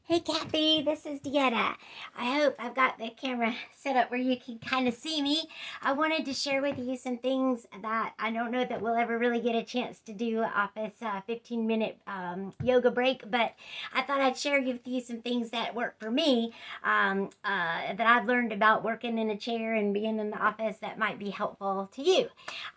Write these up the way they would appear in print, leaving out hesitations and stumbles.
Hey Kathy, this is Deanna. I hope I've got the camera set up where you can kind of see me. I wanted to share with you some things that I don't know that we'll ever really get a chance to do off this 15-minute yoga break, but I thought I'd share with you some things that work for me that I've learned about working in a chair and being in the office that might be helpful to you.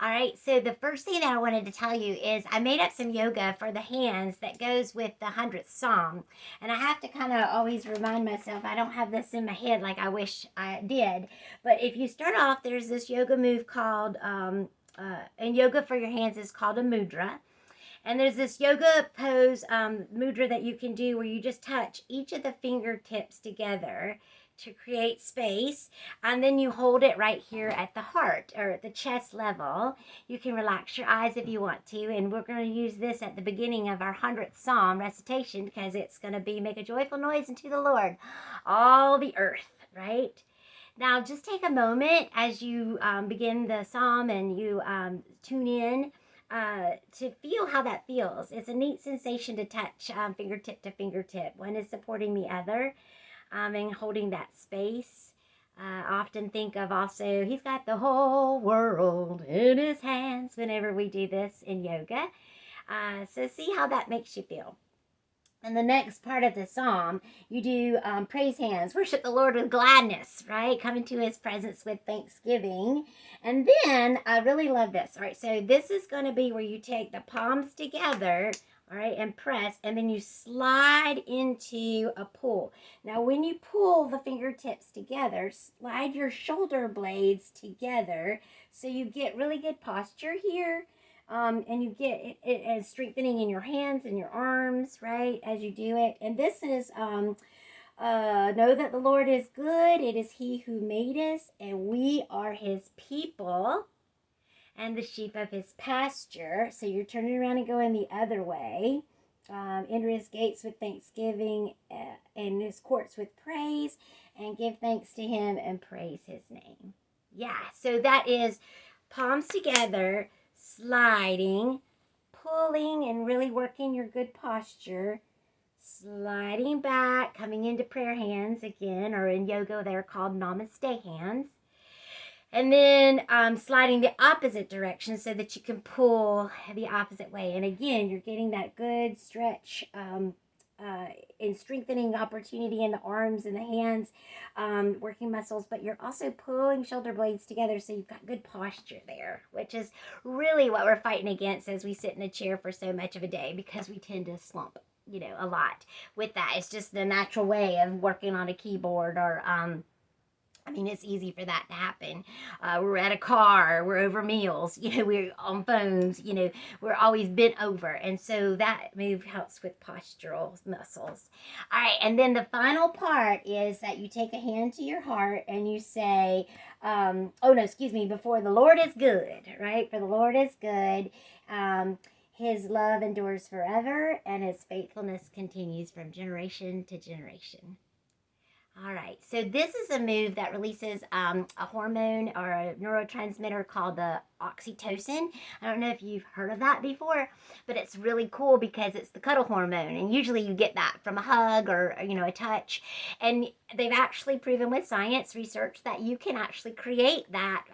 All right, so the first thing that I wanted to tell you is I made up some yoga for the hands that goes with the 100th Psalm. And I have to kind of always remind myself I don't have this in my head like I wish I did. But if you start off, there's this yoga move called, and yoga for your hands is called a mudra. And there's this yoga pose mudra that you can do where you just touch each of the fingertips together to create space, and then you hold it right here at the heart or at the chest level. You can relax your eyes if you want to, and we're going to use this at the beginning of our 100th Psalm recitation because it's going to be make a joyful noise unto the Lord, all the earth, right? Now, just take a moment as you begin the psalm and you tune in to feel how that feels. It's a neat sensation to touch fingertip to fingertip. One is supporting the other and holding that space. I often think of also, he's got the whole world in his hands whenever we do this in yoga. So see how that makes you feel. And the next part of the psalm, you do praise hands, worship the Lord with gladness, right? Come into his presence with thanksgiving. And then I really love this. All right, so this is going to be where you take the palms together, all right, and press, and then you slide into a pull. Now, when you pull the fingertips together, slide your shoulder blades together so you get really good posture here. And you get it as strengthening in your hands and your arms, right, as you do it. And this is know that the Lord is good. It is he who made us, and we are his people and the sheep of his pasture. So you're turning around and going the other way. Enter his gates with thanksgiving and his courts with praise, and give thanks to him and praise his name. Yeah, so that is palms together, sliding, pulling, and really working your good posture, sliding back, coming into prayer hands again, or in yoga they're called namaste hands. And then sliding the opposite direction so that you can pull the opposite way. And again, you're getting that good stretch and strengthening opportunity in the arms and the hands, working muscles, but you're also pulling shoulder blades together so you've got good posture there, which is really what we're fighting against as we sit in a chair for so much of a day because we tend to slump, a lot with that. It's just the natural way of working on a keyboard or it's easy for that to happen. We're at a car, we're over meals, we're on phones, we're always bent over. And so that move helps with postural muscles. All right, and then the final part is that you take a hand to your heart and you say, before the Lord is good, right? For the Lord is good. His love endures forever, and his faithfulness continues from generation to generation. All right, so this is a move that releases a hormone or a neurotransmitter called the oxytocin. I don't know if you've heard of that before, but it's really cool because it's the cuddle hormone, and usually you get that from a hug or a touch. And they've actually proven with science research that you can actually create that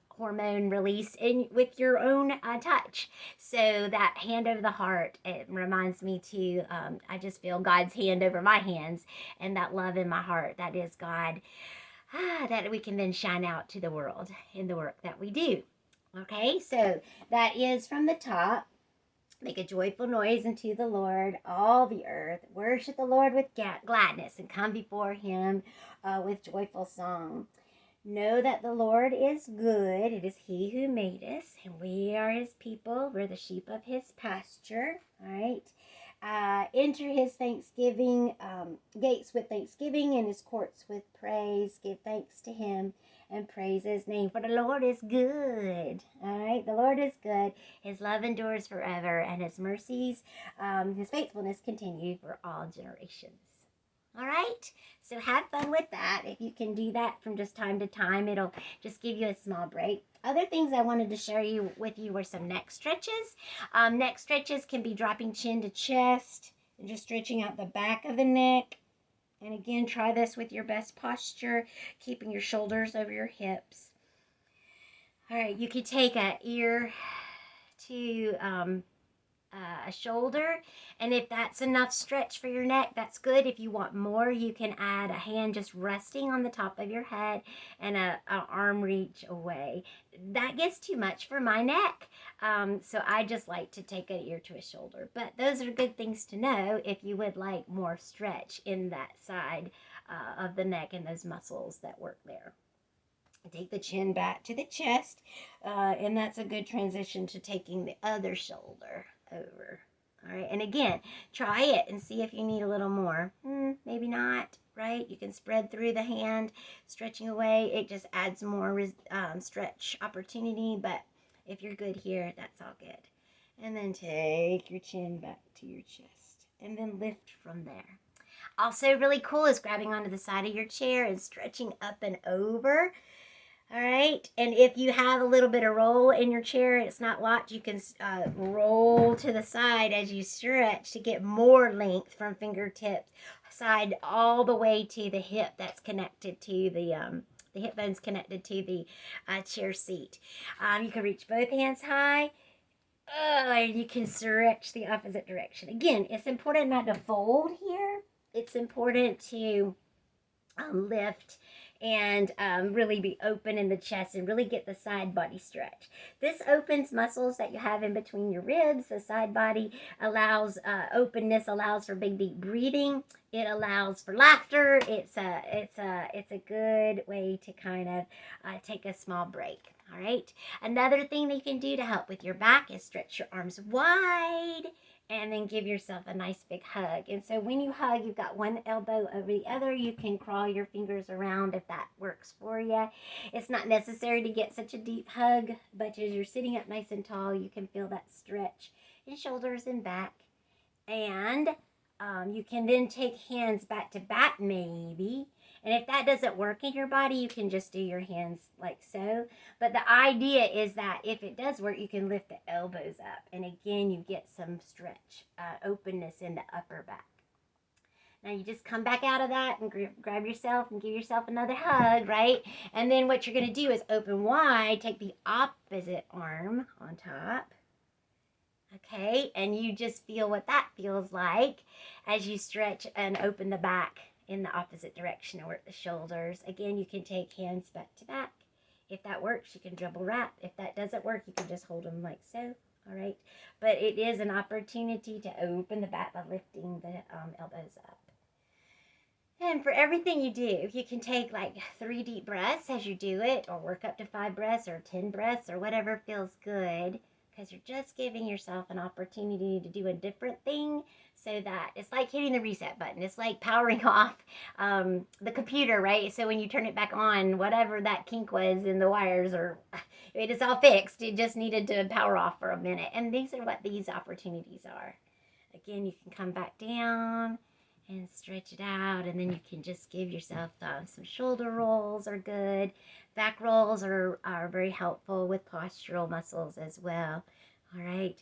hormone release with your own touch. So that hand over the heart, it reminds me to I just feel God's hand over my hands, and that love in my heart, that is God, that we can then shine out to the world in the work that we do. Okay, so that is from the top. Make a joyful noise unto the Lord, all the earth. Worship the Lord with gladness, and come before him with joyful song. Know that the Lord is good. It is he who made us, and we are his people. We're the sheep of his pasture. All right. Enter his thanksgiving gates with thanksgiving, and his courts with praise. Give thanks to him and praise his name, for the Lord is good. All right, the Lord is good. His love endures forever, and his mercies, his faithfulness continue for all generations. All right, so have fun with that. If you can do that from just time to time, it'll just give you a small break. Other things I wanted to share with you were some neck stretches. Neck stretches can be dropping chin to chest and just stretching out the back of the neck. And again, try this with your best posture, keeping your shoulders over your hips. All right, you could take a ear to a shoulder, and if that's enough stretch for your neck, that's good. If you want more, you can add a hand just resting on the top of your head and a arm reach away. That gets too much for my neck, so I just like to take an ear to a shoulder. But those are good things to know if you would like more stretch in that side of the neck and those muscles that work there. Take the chin back to the chest, and that's a good transition to taking the other shoulder over. All right, and again, try it and see if you need a little more. Maybe not, right? You can spread through the hand, stretching away. It just adds more stretch opportunity, but if you're good here, that's all good. And then take your chin back to your chest, and then lift from there. Also really cool is grabbing onto the side of your chair and stretching up and over. All right, and if you have a little bit of roll in your chair, it's not locked, you can roll to the side as you stretch to get more length from fingertips side all the way to the hip that's connected to the hip bone's connected to the chair seat. You can reach both hands high. And you can stretch the opposite direction. Again, it's important not to fold here. It's important to lift and really be open in the chest and really get the side body stretch. This opens muscles that you have in between your ribs. The side body allows openness, allows for big deep breathing. It allows for laughter. It's a good way to kind of take a small break. All right. Another thing that you can do to help with your back is stretch your arms wide and then give yourself a nice big hug. And so when you hug, you've got one elbow over the other. You can crawl your fingers around if that works for you. It's not necessary to get such a deep hug, but as you're sitting up nice and tall, you can feel that stretch in shoulders and back. And you can then take hands back to back maybe. And if that doesn't work in your body, you can just do your hands like so. But the idea is that if it does work, you can lift the elbows up. And again, you get some stretch, openness in the upper back. Now you just come back out of that and grab yourself and give yourself another hug, right? And then what you're going to do is open wide, take the opposite arm on top. Okay, and you just feel what that feels like as you stretch and open the back in the opposite direction and work the shoulders. Again, you can take hands back to back. If that works, you can double wrap. If that doesn't work, you can just hold them like so. All right, but it is an opportunity to open the back by lifting the elbows up. And for everything you do, you can take like 3 deep breaths as you do it, or work up to 5 breaths or 10 breaths or whatever feels good, because you're just giving yourself an opportunity to do a different thing, so that it's like hitting the reset button. It's like powering off the computer, right? So when you turn it back on, whatever that kink was in the wires, or it is all fixed. It just needed to power off for a minute. And these are what these opportunities are. Again, you can come back down and stretch it out, and then you can just give yourself some shoulder rolls are good. Back rolls are very helpful with postural muscles as well. All right.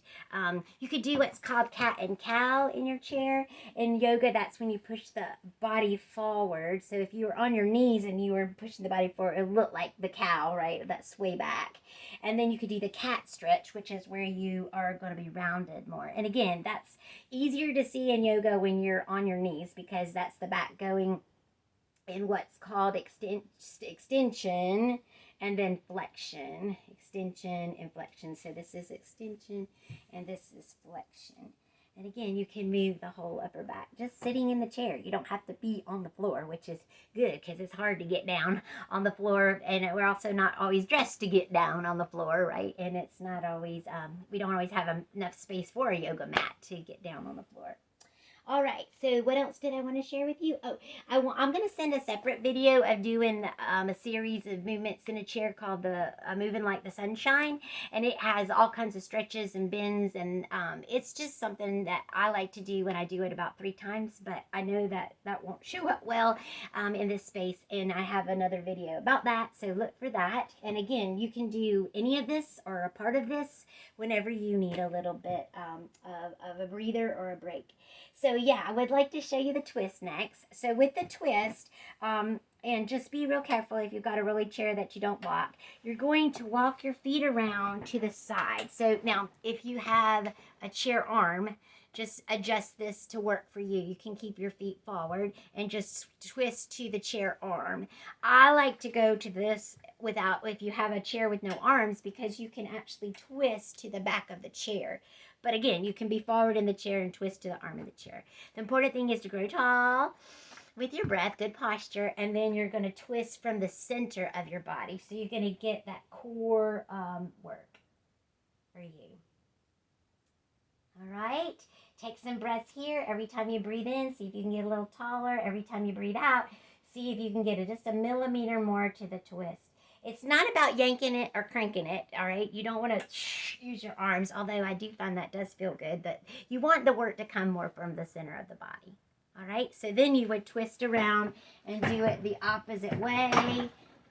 You could do what's called cat and cow in your chair. In yoga, that's when you push the body forward. So if you were on your knees and you were pushing the body forward, it looked like the cow, right? That sway back. And then you could do the cat stretch, which is where you are going to be rounded more. And again, that's easier to see in yoga when you're on your knees, because that's the back going in what's called extension and then flexion. Extension and flexion. So this is extension and this is flexion. And again, you can move the whole upper back just sitting in the chair. You don't have to be on the floor, which is good because it's hard to get down on the floor. And we're also not always dressed to get down on the floor, right? And it's not always, we don't always have enough space for a yoga mat to get down on the floor. All right, so what else did I want to share with you? Oh, I'm going to send a separate video of doing a series of movements in a chair called the Moving Like the Sunshine. And it has all kinds of stretches and bends. And it's just something that I like to do when I do it about 3 times. But I know that that won't show up well in this space. And I have another video about that, so look for that. And again, you can do any of this or a part of this whenever you need a little bit of a breather or a break. So yeah, I would like to show you the twist next. So with the twist, and just be real careful if you've got a rolly chair that you don't walk. You're going to walk your feet around to the side. So now, if you have a chair arm, just adjust this to work for you. You can keep your feet forward and just twist to the chair arm. I like to go to this without, if you have a chair with no arms, because you can actually twist to the back of the chair. But again, you can be forward in the chair and twist to the arm of the chair. The important thing is to grow tall with your breath, good posture, and then you're going to twist from the center of your body. So you're going to get that core work for you. All right. Take some breaths here. Every time you breathe in, see if you can get a little taller. Every time you breathe out, see if you can get it just a millimeter more to the twist. It's not about yanking it or cranking it, all right? You don't want to use your arms, although I do find that does feel good, but you want the work to come more from the center of the body, all right? So then you would twist around and do it the opposite way.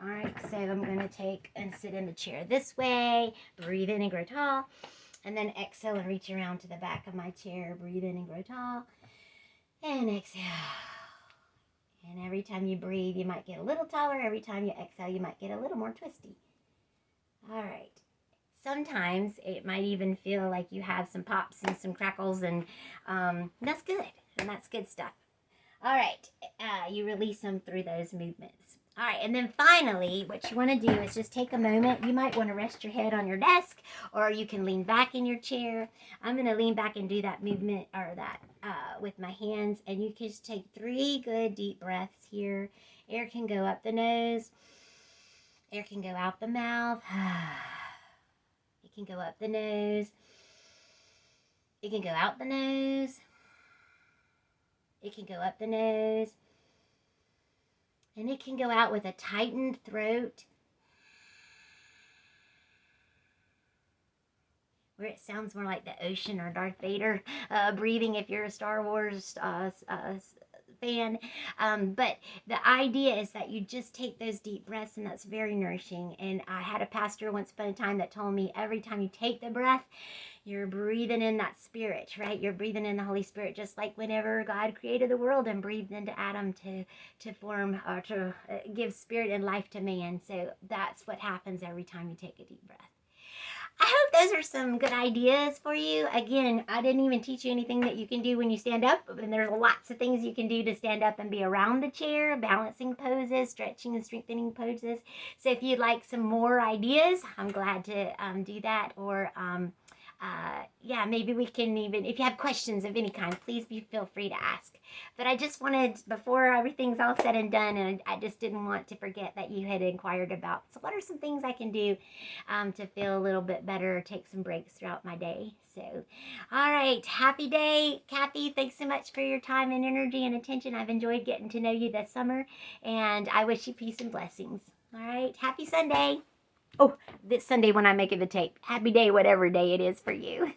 All right, so I'm going to take and sit in the chair this way, breathe in and grow tall, and then exhale and reach around to the back of my chair, breathe in and grow tall, and exhale. And every time you breathe, you might get a little taller. Every time you exhale, you might get a little more twisty. All right. Sometimes it might even feel like you have some pops and some crackles, and that's good. And that's good stuff. All right. You release them through those movements. All right, and then finally, what you want to do is just take a moment. You might want to rest your head on your desk, or you can lean back in your chair. I'm going to lean back and do that movement, or that with my hands, and you can just take 3 good deep breaths here. Air can go up the nose. Air can go out the mouth. It can go up the nose. It can go out the nose. It can go up the nose. And it can go out with a tightened throat, where it sounds more like the ocean or Darth Vader breathing if you're a Star Wars fan. But the idea is that you just take those deep breaths, and that's very nourishing. And I had a pastor once upon a time that told me every time you take the breath, you're breathing in that spirit, right? You're breathing in the Holy Spirit, just like whenever God created the world and breathed into Adam to form or to give spirit and life to man. So that's what happens every time you take a deep breath. I hope those are some good ideas for you. Again, I didn't even teach you anything that you can do when you stand up, and there's lots of things you can do to stand up and be around the chair, balancing poses, stretching and strengthening poses. So if you'd like some more ideas, I'm glad to do that. Or yeah, maybe we can even, if you have questions of any kind, please feel free to ask. But I just wanted, before everything's all said and done, and I just didn't want to forget that you had inquired about, so what are some things I can do to feel a little bit better, take some breaks throughout my day. So, all right, happy day, Kathy. Thanks so much for your time and energy and attention. I've enjoyed getting to know you this summer, and I wish you peace and blessings. All right, happy Sunday. Oh, this Sunday when I make it the tape. Happy day, whatever day it is for you.